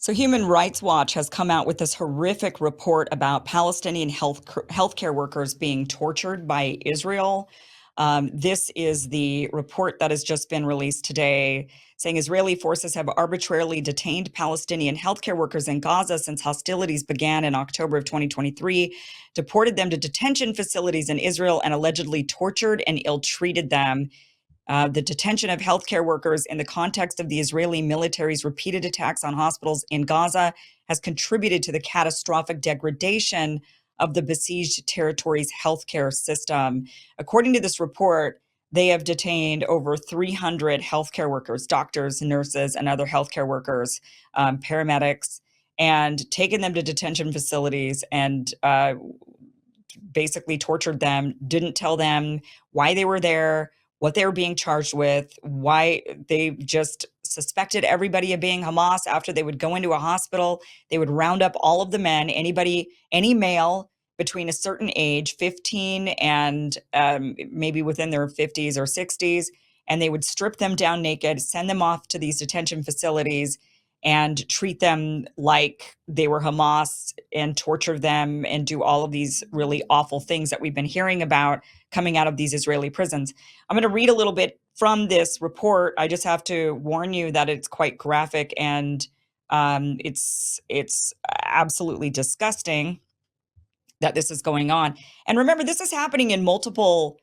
So Human Rights Watch has come out with this horrific report about Palestinian healthcare workers being tortured by Israel. This is the report that has just been released today, saying Israeli forces have arbitrarily detained Palestinian healthcare workers in Gaza since hostilities began in October of 2023, deported them to detention facilities in Israel, and allegedly tortured and ill-treated them. The detention of healthcare workers in the context of the Israeli military's repeated attacks on hospitals in Gaza has contributed to the catastrophic degradation of the besieged territory's healthcare system. According to this report, they have detained over 300 healthcare workers, doctors, nurses, and other healthcare workers, paramedics, and taken them to detention facilities and basically tortured them, didn't tell them why they were there, what they were being charged with, why they just suspected everybody of being Hamas. After they would go into a hospital, they would round up all of the men, any male between a certain age, 15 and maybe within their 50s or 60s, and they would strip them down naked, send them off to these detention facilities, and treat them like they were Hamas and torture them and do all of these really awful things that we've been hearing about coming out of these Israeli prisons. I'm going to read a little bit from this report. I just have to warn you that it's quite graphic and it's absolutely disgusting that this is going on. And remember, this is happening in multiple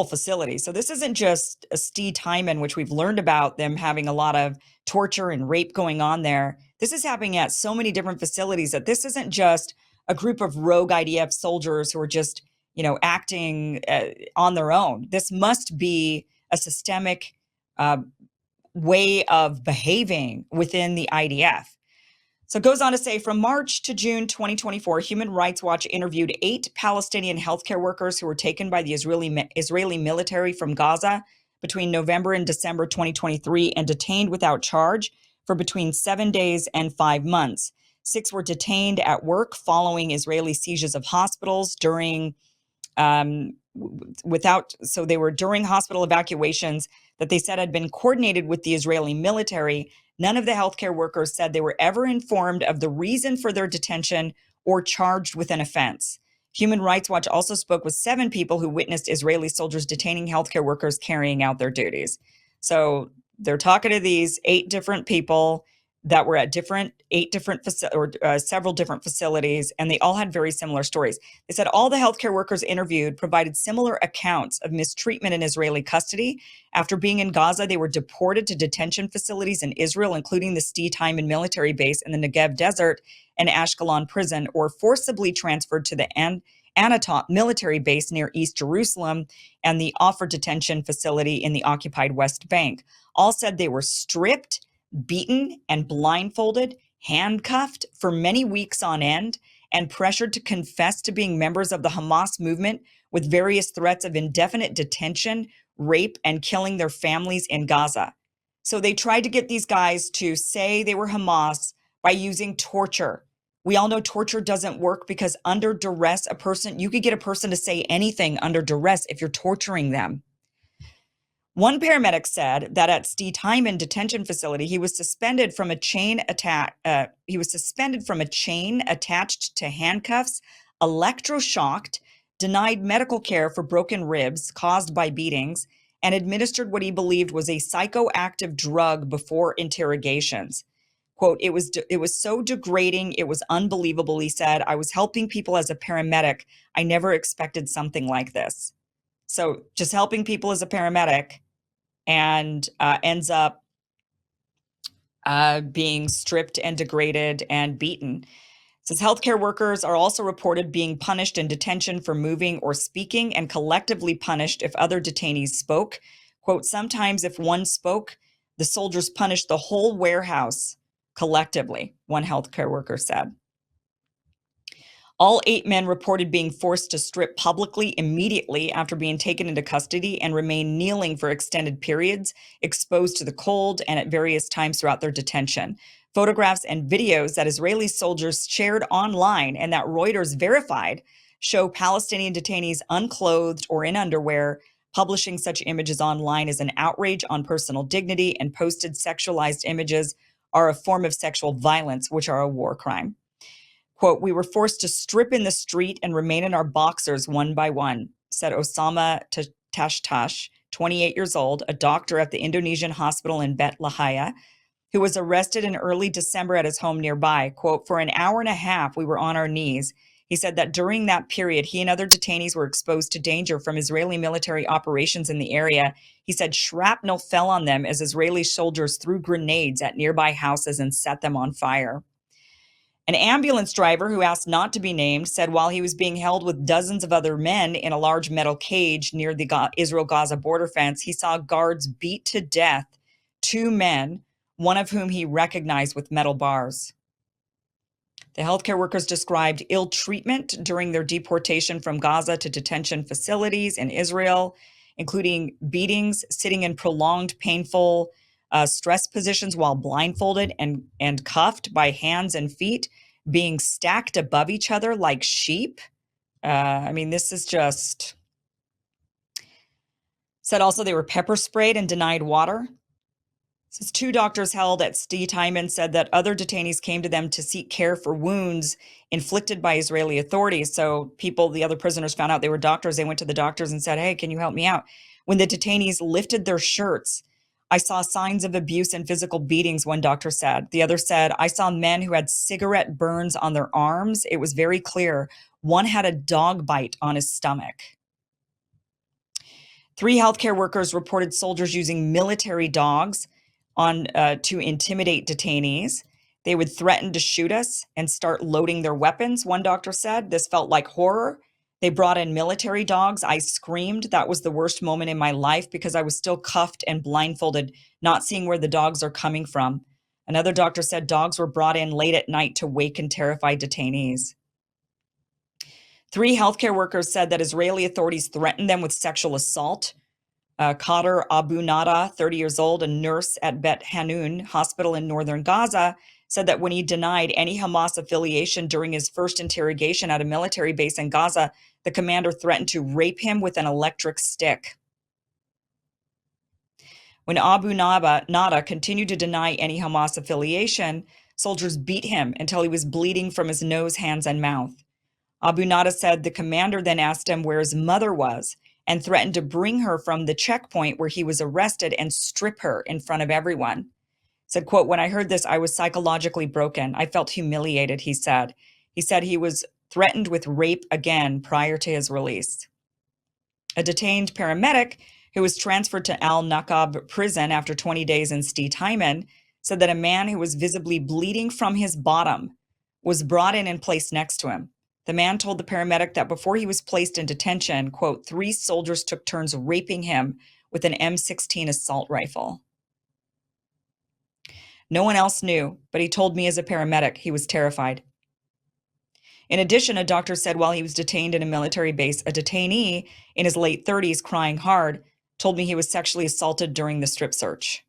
facilities. So this isn't just a Steve Hyman, which we've learned about them having a lot of torture and rape going on there. This is happening at so many different facilities that this isn't just a group of rogue IDF soldiers who are just, acting on their own. This must be a systemic way of behaving within the IDF. So it goes on to say, from March to June 2024, Human Rights Watch interviewed 8 Palestinian healthcare workers who were taken by the Israeli military from Gaza between November and December 2023 and detained without charge for between 7 days and 5 months. 6 were detained at work following Israeli sieges of hospitals during they were during hospital evacuations that they said had been coordinated with the Israeli military. None of the healthcare workers said they were ever informed of the reason for their detention or charged with an offense. Human Rights Watch also spoke with 7 people who witnessed Israeli soldiers detaining healthcare workers carrying out their duties. So they're talking to these 8 different people that were at several different facilities, and they all had very similar stories. They said all the healthcare workers interviewed provided similar accounts of mistreatment in Israeli custody. After being in Gaza, they were deported to detention facilities in Israel, including the Steve Hyman military base in the Negev Desert and Ashkelon prison, or forcibly transferred to the Anatot military base near East Jerusalem and the Offer detention facility in the occupied West Bank. All said they were stripped, beaten, and blindfolded, handcuffed for many weeks on end, and pressured to confess to being members of the Hamas movement with various threats of indefinite detention, rape, and killing their families in Gaza. So they tried to get these guys to say they were Hamas by using torture. We all know torture doesn't work because under duress, you could get a person to say anything under duress if you're torturing them. One paramedic said that at Steve Hyman detention facility, he was suspended from a chain attached to handcuffs, electroshocked, denied medical care for broken ribs caused by beatings, and administered what he believed was a psychoactive drug before interrogations. Quote, it was so degrading. It was unbelievable, he said. I was helping people as a paramedic. I never expected something like this. So just helping people as a paramedic and ends up being stripped and degraded and beaten. It says healthcare workers are also reported being punished in detention for moving or speaking and collectively punished if other detainees spoke. Quote, sometimes if one spoke, the soldiers punished the whole warehouse collectively, one healthcare worker said. All 8 men reported being forced to strip publicly immediately after being taken into custody and remain kneeling for extended periods, exposed to the cold and at various times throughout their detention. Photographs and videos that Israeli soldiers shared online and that Reuters verified show Palestinian detainees unclothed or in underwear. Publishing such images online is an outrage on personal dignity, and posted sexualized images are a form of sexual violence, which are a war crime. Quote, we were forced to strip in the street and remain in our boxers one by one, said Osama Tashtash, 28 years old, a doctor at the Indonesian hospital in Bet Lahaya, who was arrested in early December at his home nearby. Quote, for an hour and a half, we were on our knees. He said that during that period, he and other detainees were exposed to danger from Israeli military operations in the area. He said shrapnel fell on them as Israeli soldiers threw grenades at nearby houses and set them on fire. An ambulance driver who asked not to be named said while he was being held with dozens of other men in a large metal cage near the Israel-Gaza border fence, he saw guards beat to death 2 men, one of whom he recognized with metal bars. The healthcare workers described ill treatment during their deportation from Gaza to detention facilities in Israel, including beatings, sitting in prolonged, painful stress positions while blindfolded and cuffed by hands and feet, being stacked above each other like sheep. This is just... Said also they were pepper sprayed and denied water. Says 2 doctors held at Stee-Tymon said that other detainees came to them to seek care for wounds inflicted by Israeli authorities. So the other prisoners found out they were doctors. They went to the doctors and said, hey, can you help me out? When the detainees lifted their shirts, I saw signs of abuse and physical beatings, one doctor said. The other said, I saw men who had cigarette burns on their arms. It was very clear. One had a dog bite on his stomach. 3 healthcare workers reported soldiers using military dogs to intimidate detainees. They would threaten to shoot us and start loading their weapons, one doctor said. This felt like horror. They brought in military dogs. I screamed. That was the worst moment in my life because I was still cuffed and blindfolded, not seeing where the dogs are coming from. Another doctor said dogs were brought in late at night to wake and terrify detainees. 3 healthcare workers said that Israeli authorities threatened them with sexual assault. Qadir Abu Nada, 30 years old, a nurse at Bet Hanun Hospital in northern Gaza, said that when he denied any Hamas affiliation during his first interrogation at a military base in Gaza, the commander threatened to rape him with an electric stick. When Abu Nada continued to deny any Hamas affiliation, soldiers beat him until he was bleeding from his nose, hands, and mouth. Abu Nada said the commander then asked him where his mother was and threatened to bring her from the checkpoint where he was arrested and strip her in front of everyone. Said, quote, when I heard this, I was psychologically broken. I felt humiliated, he said. He said he was threatened with rape again prior to his release. A detained paramedic who was transferred to Al-Naqab prison after 20 days in Stee-Tymon said that a man who was visibly bleeding from his bottom was brought in and placed next to him. The man told the paramedic that before he was placed in detention, quote, 3 soldiers took turns raping him with an M16 assault rifle. No one else knew, but he told me as a paramedic he was terrified. In addition, a doctor said while he was detained in a military base, a detainee in his late 30s crying hard told me he was sexually assaulted during the strip search.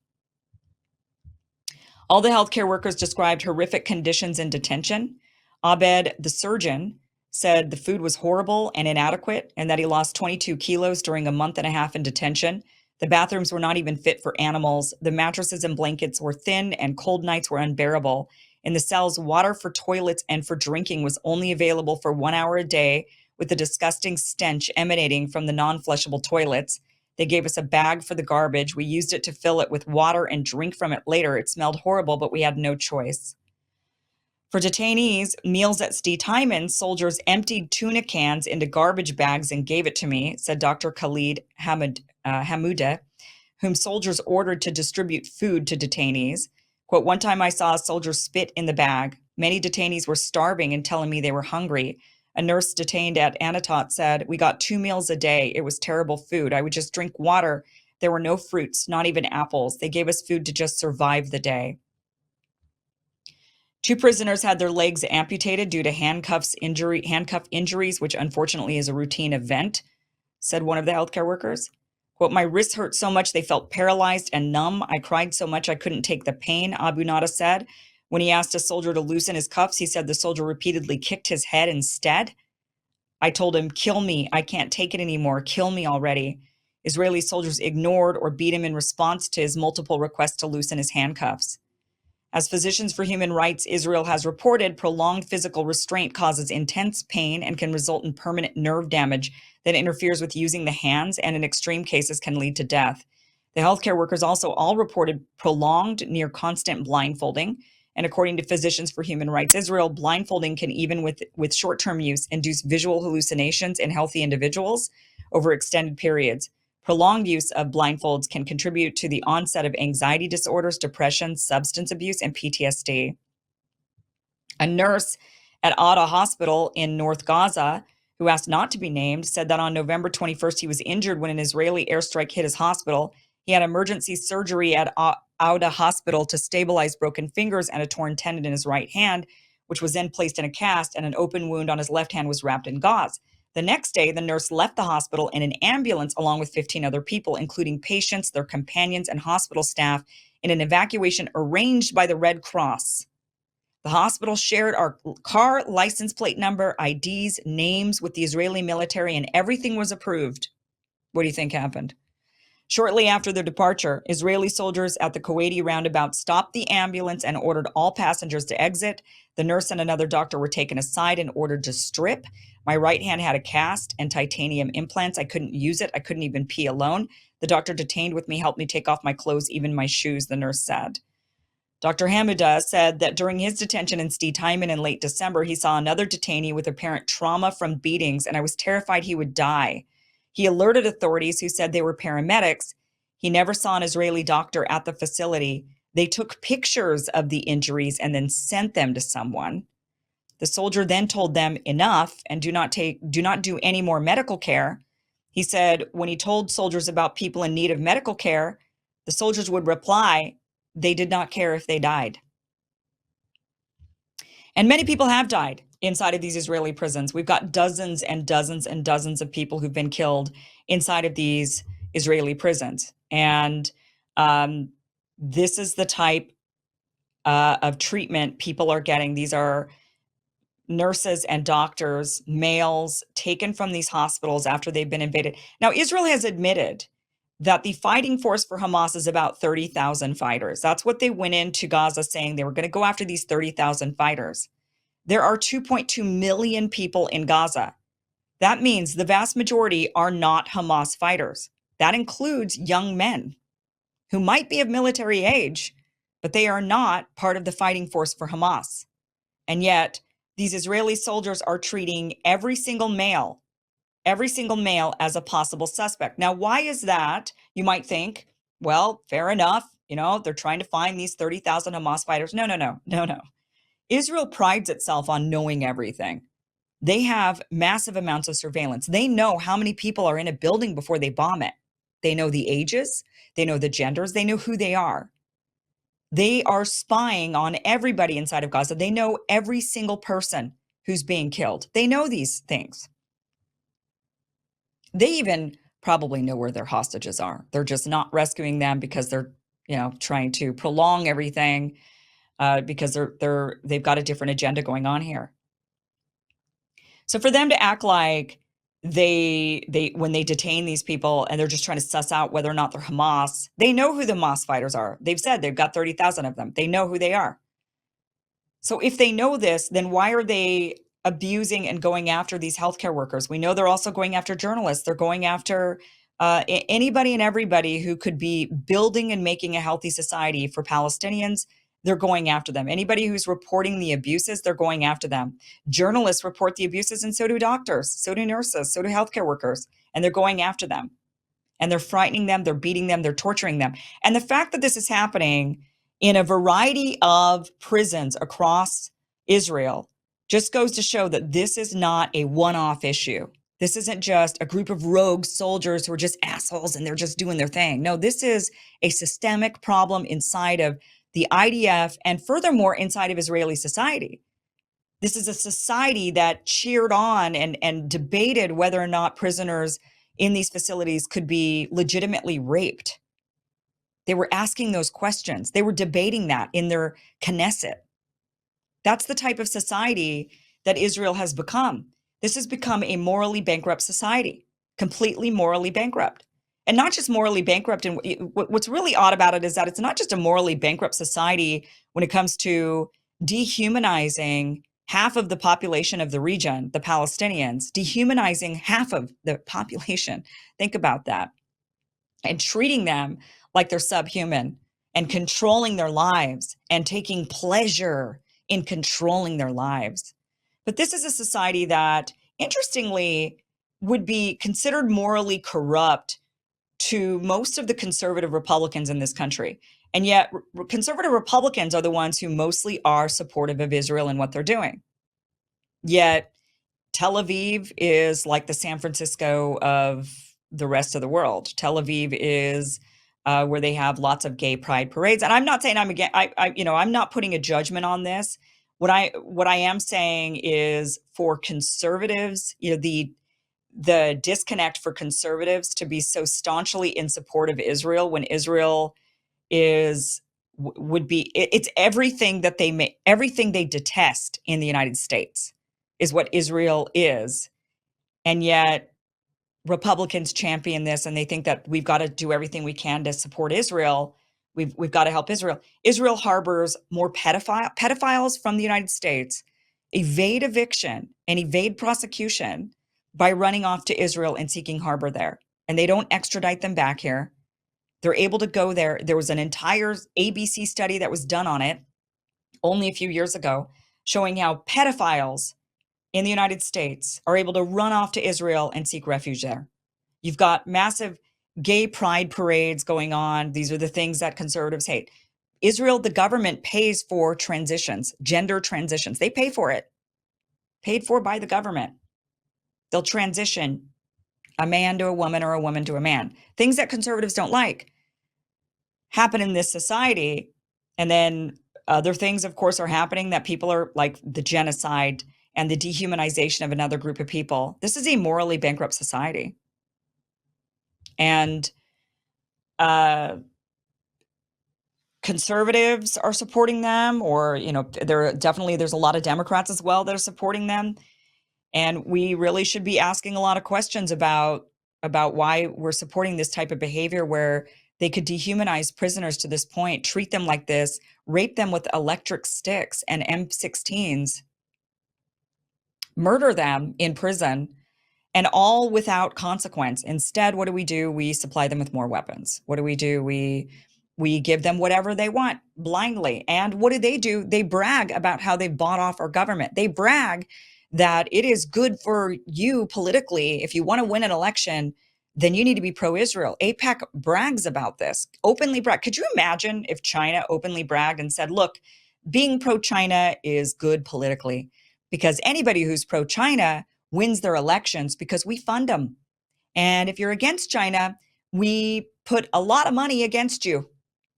All the healthcare workers described horrific conditions in detention. Abed, the surgeon, said the food was horrible and inadequate and that he lost 22 kilos during a month and a half in detention. The bathrooms were not even fit for animals. The mattresses and blankets were thin and cold nights were unbearable. In the cells, water for toilets and for drinking was only available for 1 hour a day, with the disgusting stench emanating from the non-flushable toilets. They gave us a bag for the garbage. We used it to fill it with water and drink from it later. It smelled horrible, but we had no choice. For detainees, meals at Stee-Tymon, soldiers emptied tuna cans into garbage bags and gave it to me, said Dr. Khalid Hamoudeh, whom soldiers ordered to distribute food to detainees. Quote, one time I saw a soldier spit in the bag. Many detainees were starving and telling me they were hungry. A nurse detained at Anatot said, we got 2 meals a day. It was terrible food. I would just drink water. There were no fruits, not even apples. They gave us food to just survive the day. 2 prisoners had their legs amputated due to handcuff injuries, which unfortunately is a routine event, said one of the healthcare workers. Quote, my wrists hurt so much they felt paralyzed and numb. I cried so much I couldn't take the pain, Abu Nada said. When he asked a soldier to loosen his cuffs, he said the soldier repeatedly kicked his head instead. I told him, kill me. I can't take it anymore. Kill me already. Israeli soldiers ignored or beat him in response to his multiple requests to loosen his handcuffs. As Physicians for Human Rights Israel has reported, prolonged physical restraint causes intense pain and can result in permanent nerve damage that interferes with using the hands and in extreme cases can lead to death. The healthcare workers also all reported prolonged, near constant blindfolding. And according to Physicians for Human Rights Israel, blindfolding can, even with short-term use, induce visual hallucinations in healthy individuals over extended periods. Prolonged use of blindfolds can contribute to the onset of anxiety disorders, depression, substance abuse, and PTSD. A nurse at Ada Hospital in North Gaza, who asked not to be named, said that on November 21st, he was injured when an Israeli airstrike hit his hospital. He had emergency surgery at Ada Hospital to stabilize broken fingers and a torn tendon in his right hand, which was then placed in a cast, and an open wound on his left hand was wrapped in gauze. The next day, the nurse left the hospital in an ambulance along with 15 other people, including patients, their companions, and hospital staff, in an evacuation arranged by the Red Cross. The hospital shared our car license plate number, IDs, names with the Israeli military, and everything was approved. What do you think happened? Shortly after their departure, Israeli soldiers at the Kuwaiti roundabout stopped the ambulance and ordered all passengers to exit. The nurse and another doctor were taken aside and ordered to strip. My right hand had a cast and titanium implants. I couldn't use it. I couldn't even pee alone. The doctor detained with me helped me take off my clothes, even my shoes, the nurse said. Dr. Hamouda said that during his detention in Stee Hyman in late December, he saw another detainee with apparent trauma from beatings, and I was terrified he would die. He alerted authorities, who said they were paramedics. He never saw an Israeli doctor at the facility. They took pictures of the injuries and then sent them to someone. The soldier then told them enough and do not do any more medical care. He said when he told soldiers about people in need of medical care, the soldiers would reply, they did not care if they died. And many people have died inside of these Israeli prisons. We've got dozens and dozens and dozens of people who've been killed inside of these Israeli prisons. And this is the type of treatment people are getting. These are nurses and doctors, males, taken from these hospitals after they've been invaded. Now, Israel has admitted that the fighting force for Hamas is about 30,000 fighters. That's what they went into Gaza saying. They were going to go after these 30,000 fighters. There are 2.2 million people in Gaza. That means the vast majority are not Hamas fighters. That includes young men who might be of military age, but they are not part of the fighting force for Hamas. And yet, these Israeli soldiers are treating every single male as a possible suspect. Now, why is that? You might think, well, fair enough. They're trying to find these 30,000 Hamas fighters. No. Israel prides itself on knowing everything. They have massive amounts of surveillance. They know how many people are in a building before they bomb it. They know the ages. They know the genders. They know who they are. They are spying on everybody inside of Gaza. They know every single person who's being killed. They know these things. They even probably know where their hostages are. They're just not rescuing them because they're, trying to prolong everything because they've got a different agenda going on here. So for them to act like they when they detain these people and they're just trying to suss out whether or not they're Hamas, they know who the Hamas fighters are. They've said they've got 30,000 of them. They know who they are. So if they know this, then why are they abusing and going after these healthcare workers? We know they're also going after journalists. They're going after anybody and everybody who could be building and making a healthy society for Palestinians. They're going after them. Anybody who's reporting the abuses, they're going after them. Journalists report the abuses, and so do doctors, so do nurses, so do healthcare workers, and they're going after them. And they're frightening them, they're beating them, they're torturing them. And the fact that this is happening in a variety of prisons across Israel just goes to show that this is not a one-off issue. This isn't just a group of rogue soldiers who are just assholes and they're just doing their thing. No, this is a systemic problem inside of the IDF and furthermore inside of Israeli society. This is a society that cheered on and debated whether or not prisoners in these facilities could be legitimately raped. They were asking those questions. They were debating that in their Knesset. That's the type of society that Israel has become. This has become a morally bankrupt society, completely morally bankrupt. And not just morally bankrupt. And what's really odd about it is that it's not just a morally bankrupt society when it comes to dehumanizing half of the population of the region, the Palestinians, dehumanizing half of the population. Think about that. And treating them like they're subhuman and controlling their lives and taking pleasure in controlling their lives. But this is a society that, interestingly, would be considered morally corrupt to most of the conservative Republicans in this country. And yet, conservative Republicans are the ones who mostly are supportive of Israel and what they're doing. Yet, Tel Aviv is like the San Francisco of the rest of the world. Tel Aviv is where they have lots of gay pride parades. And I'm not saying I'm again. I'm not putting a judgment on this. What I am saying is, for conservatives, the disconnect for conservatives to be so staunchly in support of Israel when Israel is would be it's everything that everything they detest in the United States is what Israel is. And yet Republicans champion this, and they think that we've got to do everything we can to support Israel. We've got to help Israel. Israel harbors more pedophiles from the United States, evade eviction and evade prosecution by running off to Israel and seeking harbor there. And they don't extradite them back here. They're able to go there. There was an entire ABC study that was done on it only a few years ago, showing how pedophiles in the United States are able to run off to Israel and seek refuge there. You've got massive gay pride parades going on. These are the things that conservatives hate. Israel, the government pays for transitions, gender transitions. They pay for it, paid for by the government. They'll transition a man to a woman or a woman to a man. Things that conservatives don't like happen in this society. And then other things, of course, are happening that people are like the genocide and the dehumanization of another group of people. This is a morally bankrupt society. And conservatives are supporting them, or, there's a lot of Democrats as well that are supporting them. And we really should be asking a lot of questions about why we're supporting this type of behavior where they could dehumanize prisoners to this point, treat them like this, rape them with electric sticks and M16s, murder them in prison, and all without consequence. Instead, what do? We supply them with more weapons. What do? We give them whatever they want blindly. And what do? They brag about how they've bought off our government. They brag that it is good for you politically. If you want to win an election, then you need to be pro-Israel. AIPAC brags about this, openly brag. Could you imagine if China openly bragged and said, look, being pro-China is good politically, because anybody who's pro-China wins their elections because we fund them. And if you're against China, we put a lot of money against you.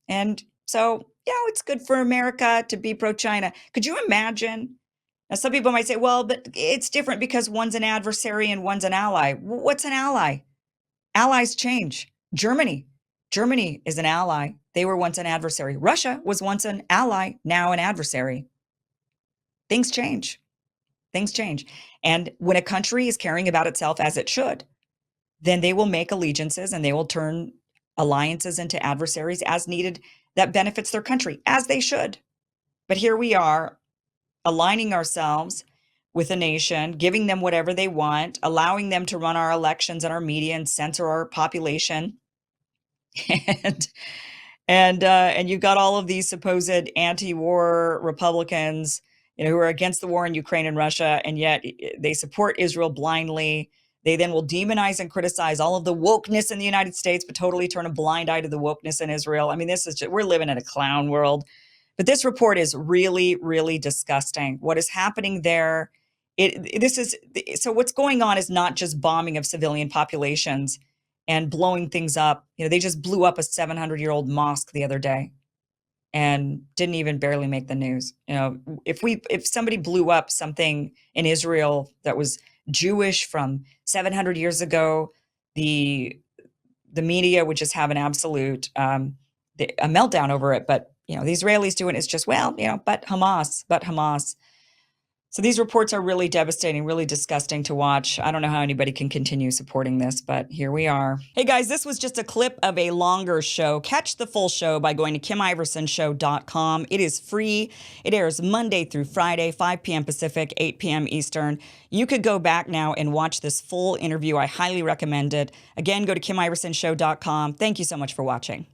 And so, it's good for America to be pro-China. Could you imagine? Now, some people might say, well, but it's different because one's an adversary and one's an ally. What's an ally? Allies change. Germany is an ally. They were once an adversary. Russia was once an ally, now an adversary. Things change. And when a country is caring about itself as it should, then they will make allegiances and they will turn alliances into adversaries as needed that benefits their country, as they should. But here we are, aligning ourselves with a nation, giving them whatever they want, allowing them to run our elections and our media and censor our population. And you've got all of these supposed anti-war Republicans, who are against the war in Ukraine and Russia, and yet they support Israel blindly. They then will demonize and criticize all of the wokeness in the United States, but totally turn a blind eye to the wokeness in Israel. I mean, we're living in a clown world. But this report is really, really disgusting. What is happening there? So what's going on is not just bombing of civilian populations and blowing things up. They just blew up a 700-year-old mosque the other day and didn't even barely make the news. If somebody blew up something in Israel that was Jewish from 700 years ago, the media would just have an absolute a meltdown over it. But the Israelis doing it's just, but Hamas. So these reports are really devastating, really disgusting to watch. I don't know how anybody can continue supporting this, but here we are. Hey guys, this was just a clip of a longer show. Catch the full show by going to KimIversonShow.com. It is free. It airs Monday through Friday, 5 p.m. Pacific, 8 p.m. Eastern. You could go back now and watch this full interview. I highly recommend it. Again, go to KimIversonShow.com. Thank you so much for watching.